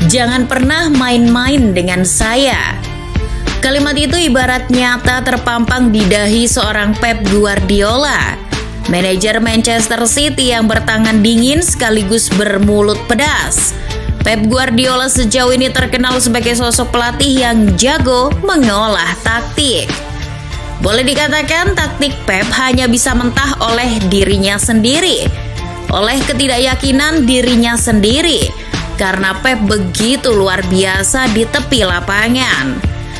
Jangan pernah main-main dengan saya. Kalimat itu ibarat nyata terpampang di dahi seorang Pep Guardiola, manajer Manchester City yang bertangan dingin sekaligus bermulut pedas. Pep Guardiola sejauh ini terkenal sebagai sosok pelatih yang jago mengolah taktik. Boleh dikatakan taktik Pep hanya bisa mentah oleh dirinya sendiri, oleh ketidakyakinan dirinya sendiri, karena Pep begitu luar biasa di tepi lapangan.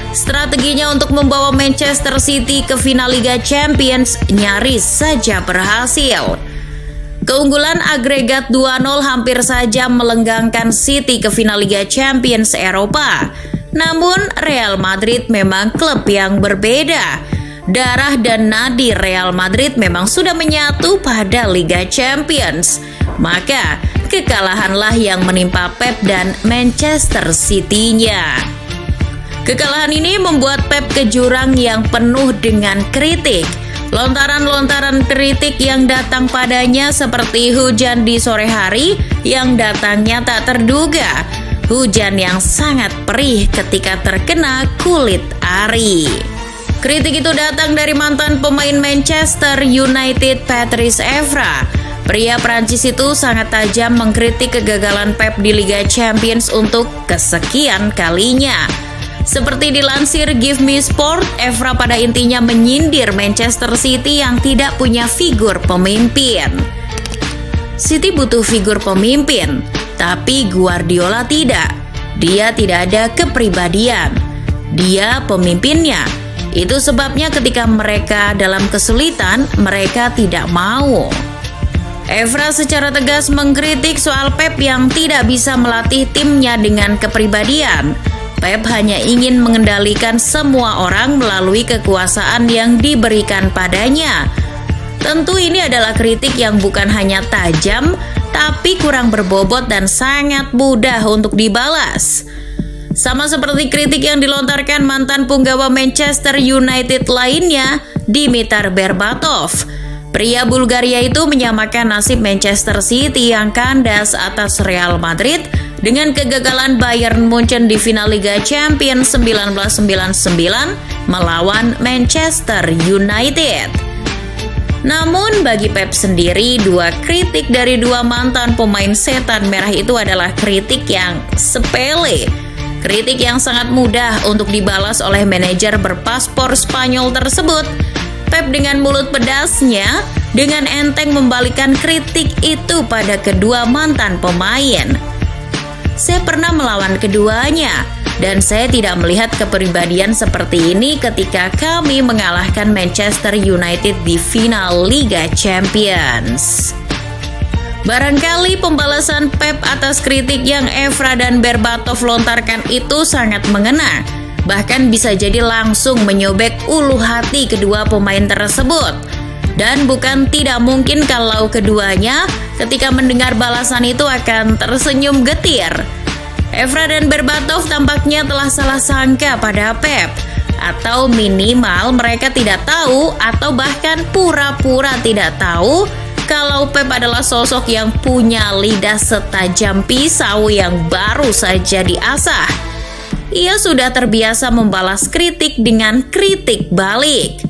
Strateginya untuk membawa Manchester City ke final Liga Champions nyaris saja berhasil. Keunggulan agregat 2-0 hampir saja melenggangkan City ke final Liga Champions Eropa. Namun Real Madrid memang klub yang berbeda. Darah dan nadi Real Madrid memang sudah menyatu pada Liga Champions. Maka kekalahanlah yang menimpa Pep dan Manchester City-nya. Kekalahan ini membuat Pep ke jurang yang penuh dengan kritik. Lontaran-lontaran kritik yang datang padanya seperti hujan di sore hari yang datangnya tak terduga. Hujan yang sangat perih ketika terkena kulit ari. Kritik itu datang dari mantan pemain Manchester United Patrice Evra. Pria Prancis itu sangat tajam mengkritik kegagalan Pep di Liga Champions untuk kesekian kalinya. Seperti dilansir Give Me Sport, Evra pada intinya menyindir Manchester City yang tidak punya figur pemimpin. City butuh figur pemimpin, tapi Guardiola tidak. Dia tidak ada kepribadian. Dia pemimpinnya. Itu sebabnya ketika mereka dalam kesulitan, mereka tidak mau. Evra secara tegas mengkritik soal Pep yang tidak bisa melatih timnya dengan kepribadian. Pep hanya ingin mengendalikan semua orang melalui kekuasaan yang diberikan padanya. Tentu ini adalah kritik yang bukan hanya tajam, tapi kurang berbobot dan sangat mudah untuk dibalas. Sama seperti kritik yang dilontarkan mantan punggawa Manchester United lainnya, Dimitar Berbatov. Pria Bulgaria itu menyamakan nasib Manchester City yang kandas atas Real Madrid dengan kegagalan Bayern Munchen di final Liga Champions 1999 melawan Manchester United. Namun bagi Pep sendiri, dua kritik dari dua mantan pemain setan merah itu adalah kritik yang sepele. Kritik yang sangat mudah untuk dibalas oleh manajer berpaspor Spanyol tersebut. Pep dengan mulut pedasnya dengan enteng membalikan kritik itu pada kedua mantan pemain. Saya pernah melawan keduanya dan saya tidak melihat kepribadian seperti ini ketika kami mengalahkan Manchester United di final Liga Champions. Barangkali pembalasan Pep atas kritik yang Evra dan Berbatov lontarkan itu sangat mengena, bahkan bisa jadi langsung menyobek ulu hati kedua pemain tersebut. Dan bukan tidak mungkin kalau keduanya ketika mendengar balasan itu akan tersenyum getir. Evra dan Berbatov tampaknya telah salah sangka pada Pep, atau minimal mereka tidak tahu atau bahkan pura-pura tidak tahu kalau Pep adalah sosok yang punya lidah setajam pisau yang baru saja diasah. Ia sudah terbiasa membalas kritik dengan kritik balik.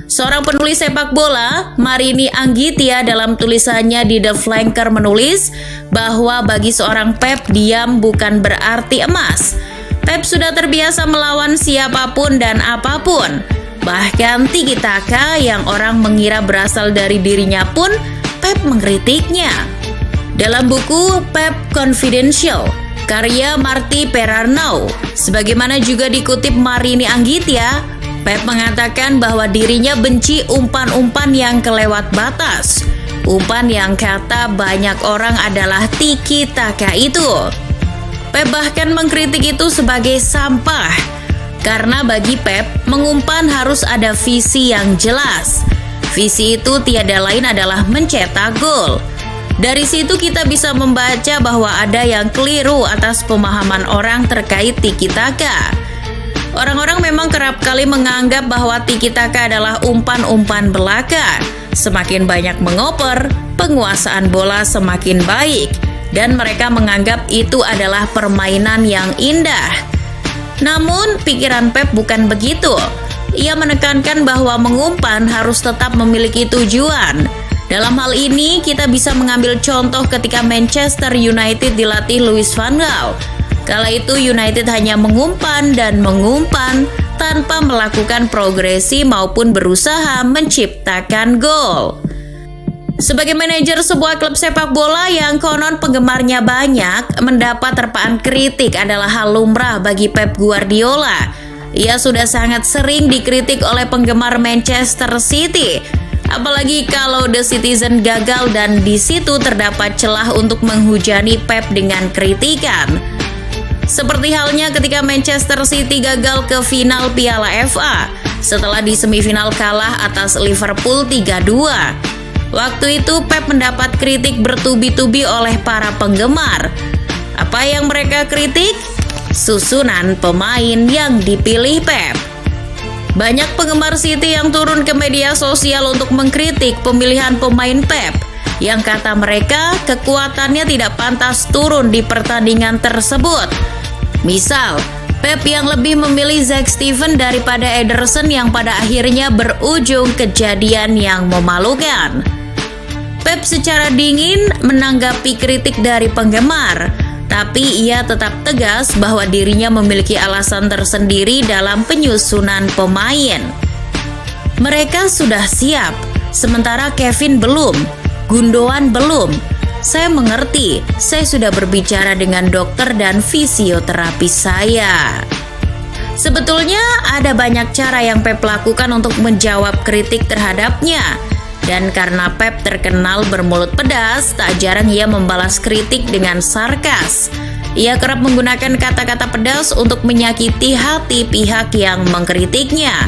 Seorang penulis sepak bola, Marini Anggitya, dalam tulisannya di The Flanker menulis bahwa bagi seorang Pep, diam bukan berarti emas. Pep sudah terbiasa melawan siapapun dan apapun. Bahkan tiki taka yang orang mengira berasal dari dirinya pun Pep mengkritiknya. Dalam buku Pep Confidential, karya Marty Perarnau, sebagaimana juga dikutip Marini Anggitya, Pep mengatakan bahwa dirinya benci umpan-umpan yang kelewat batas. Umpan yang kata banyak orang adalah tiki taka itu. Pep bahkan mengkritik itu sebagai sampah. Karena bagi Pep, mengumpan harus ada visi yang jelas. Visi itu tiada lain adalah mencetak gol. Dari situ kita bisa membaca bahwa ada yang keliru atas pemahaman orang terkait tiki taka. Orang-orang memang kerap kali menganggap bahwa tiki taka adalah umpan-umpan belaka. Semakin banyak mengoper, penguasaan bola semakin baik. dan mereka menganggap itu adalah permainan yang indah. Namun, pikiran Pep bukan begitu. Ia menekankan bahwa mengumpan harus tetap memiliki tujuan. Dalam hal ini, kita bisa mengambil contoh ketika Manchester United dilatih Louis van Gaal. Kala itu United hanya mengumpan dan mengumpan tanpa melakukan progresi maupun berusaha menciptakan gol. Sebagai manajer sebuah klub sepak bola yang konon penggemarnya banyak, mendapat terpaan kritik adalah hal lumrah bagi Pep Guardiola. Ia sudah sangat sering dikritik oleh penggemar Manchester City, apalagi kalau The Citizen gagal dan di situ terdapat celah untuk menghujani Pep dengan kritikan. Seperti halnya ketika Manchester City gagal ke final Piala FA setelah di semifinal kalah atas Liverpool 3-2. Waktu itu Pep mendapat kritik bertubi-tubi oleh para penggemar. Apa yang mereka kritik? Susunan pemain yang dipilih Pep. Banyak penggemar City yang turun ke media sosial untuk mengkritik pemilihan pemain Pep, yang kata mereka kekuatannya tidak pantas turun di pertandingan tersebut. Misal, Pep yang lebih memilih Zack Steven daripada Ederson yang pada akhirnya berujung kejadian yang memalukan. Pep secara dingin menanggapi kritik dari penggemar, tapi ia tetap tegas bahwa dirinya memiliki alasan tersendiri dalam penyusunan pemain. Mereka sudah siap, sementara Kevin belum, Gundogan belum. Saya mengerti, saya sudah berbicara dengan dokter dan fisioterapis saya. Sebetulnya ada banyak cara yang Pep lakukan untuk menjawab kritik terhadapnya. Dan karena Pep terkenal bermulut pedas, tak jarang ia membalas kritik dengan sarkas. Ia kerap menggunakan kata-kata pedas untuk menyakiti hati pihak yang mengkritiknya.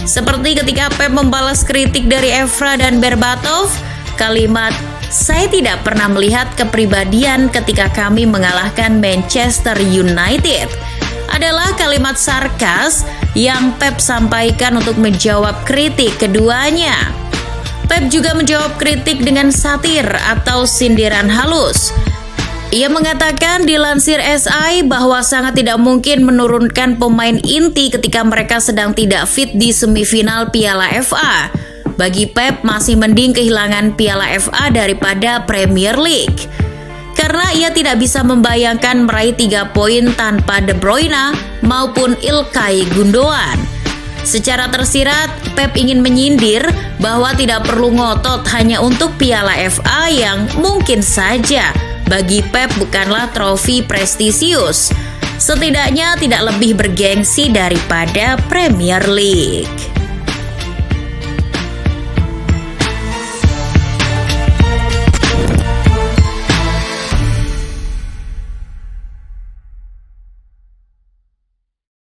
Seperti ketika Pep membalas kritik dari Evra dan Berbatov, kalimat "Saya tidak pernah melihat kepribadian ketika kami mengalahkan Manchester United" adalah kalimat sarkas yang Pep sampaikan untuk menjawab kritik keduanya. Pep juga menjawab kritik dengan satir atau sindiran halus. Ia mengatakan dilansir SI bahwa sangat tidak mungkin menurunkan pemain inti ketika mereka sedang tidak fit di semifinal Piala FA. Bagi Pep masih mending kehilangan Piala FA daripada Premier League. Karena ia tidak bisa membayangkan meraih 3 poin tanpa De Bruyne maupun Ilkay Gundogan. Secara tersirat, Pep ingin menyindir bahwa tidak perlu ngotot hanya untuk Piala FA yang mungkin saja bagi Pep bukanlah trofi prestisius. Setidaknya tidak lebih bergengsi daripada Premier League.